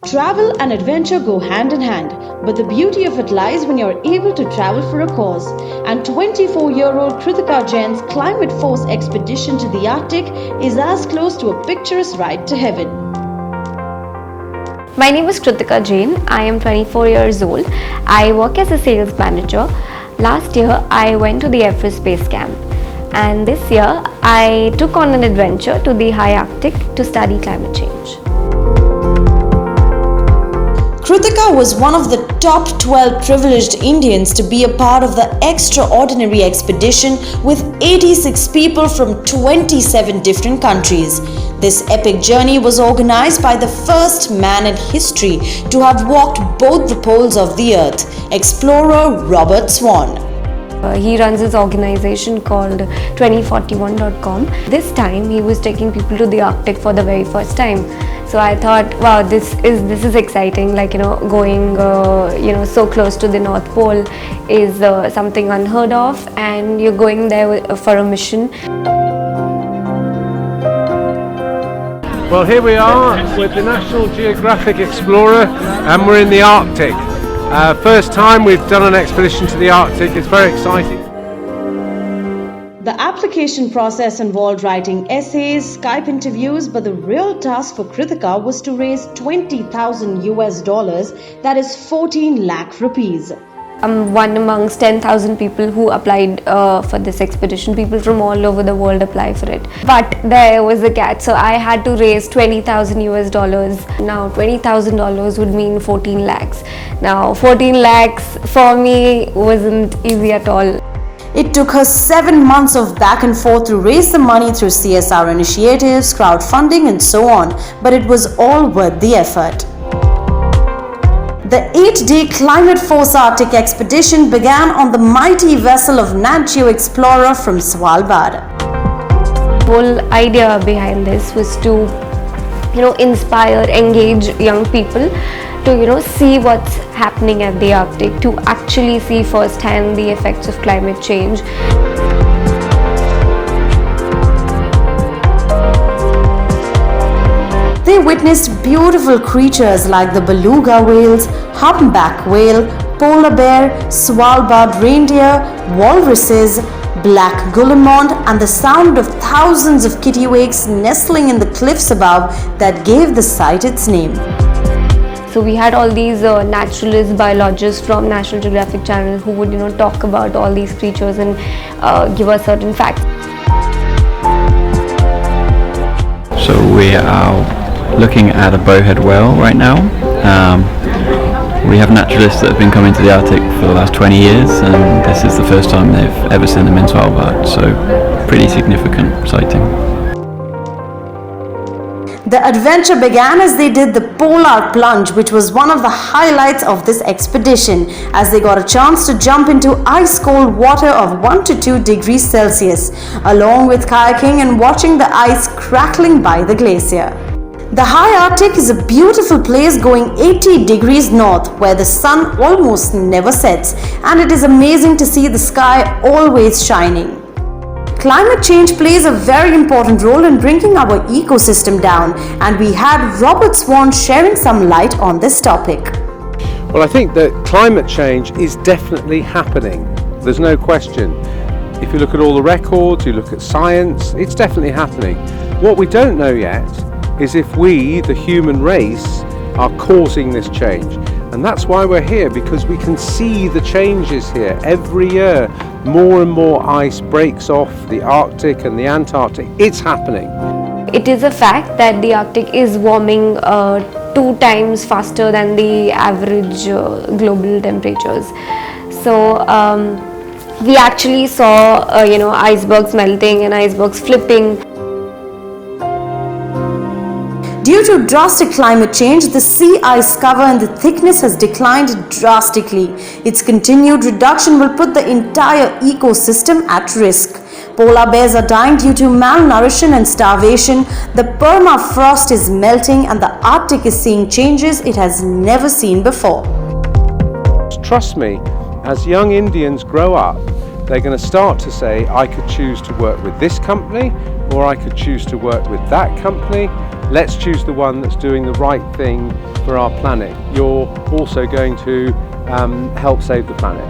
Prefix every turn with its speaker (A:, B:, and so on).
A: Travel and adventure go hand in hand, but the beauty of it lies when you're able to travel for a cause. And 24-year-old Krutika Jain's Climate Force expedition to the Arctic is as close to a picturesque ride to heaven.
B: My name is Krutika Jain. I am 24 years old. I work as a sales manager. Last year, I went to the Everest Base Camp. And this year, I took on an adventure to the high Arctic to study climate change.
A: Krutika was one of the top 12 privileged Indians to be a part of the extraordinary expedition with 86 people from 27 different countries. This epic journey was organized by the first man in history to have walked both the poles of the earth, explorer Robert Swan.
B: He runs his organization called 2041.com. This time he was taking people to the Arctic for the very first time. So I thought, wow, this is exciting. Like, going so close to the North Pole is something unheard of, and you're going there for a mission.
C: Well, here we are with the National Geographic Explorer, and we're in the Arctic. First time we've done an expedition to the Arctic. It's very exciting.
A: The application process involved writing essays, Skype interviews, but the real task for Krutika was to raise $20,000, that is 14 lakh rupees.
B: I'm one amongst 10,000 people who applied for this expedition. People from all over the world apply for it. But there was a catch, so I had to raise $20,000. Now $20,000 would mean 14 lakhs. Now 14 lakhs for me wasn't easy at all.
A: It took her 7 months of back and forth to raise the money through CSR initiatives, crowdfunding and so on, but it was all worth the effort. The 8-day Climate Force Arctic expedition began on the mighty vessel of Nat Geo Explorer from Svalbard.
B: The whole idea behind this was to, inspire, engage young people to, see what's happening at the Arctic, to actually see firsthand the effects of climate change.
A: They witnessed beautiful creatures like the beluga whales, humpback whale, polar bear, Svalbard reindeer, walruses, black guillemot, and the sound of thousands of kittiwakes nestling in the cliffs above that gave the site its name.
B: So we had all these naturalists, biologists from National Geographic Channel who would talk about all these creatures and give us certain facts.
D: So we are looking at a bowhead whale right now. We have naturalists that have been coming to the Arctic for the last 20 years, and this is the first time they've ever seen them in Svalbard, so pretty significant sighting.
A: The adventure began as they did the polar plunge, which was one of the highlights of this expedition, as they got a chance to jump into ice-cold water of 1 to 2 degrees Celsius, along with kayaking and watching the ice crackling by the glacier. The high Arctic is a beautiful place going 80 degrees north, where the sun almost never sets, and it is amazing to see the sky always shining. Climate change plays a very important role in bringing our ecosystem down, and we had Robert Swan sharing some light on this topic.
C: Well, I think that climate change is definitely happening. There's no question. If you look at all the records, you look at science, it's definitely happening. What we don't know yet is if we, the human race, are causing this change. And that's why we're here, because we can see the changes here. Every year, more and more ice breaks off the Arctic and the Antarctic. It's happening.
B: It is a fact that the Arctic is warming 2 times faster than the average global temperatures. So we actually saw icebergs melting and icebergs flipping.
A: Due to drastic climate change, the sea ice cover and the thickness has declined drastically. Its continued reduction will put the entire ecosystem at risk. Polar bears are dying due to malnutrition and starvation. The permafrost is melting, and the Arctic is seeing changes it has never seen before.
C: Trust me, as young Indians grow up, they're going to start to say, I could choose to work with this company, or I could choose to work with that company. Let's choose the one that's doing the right thing for our planet. You're also going to help save the planet.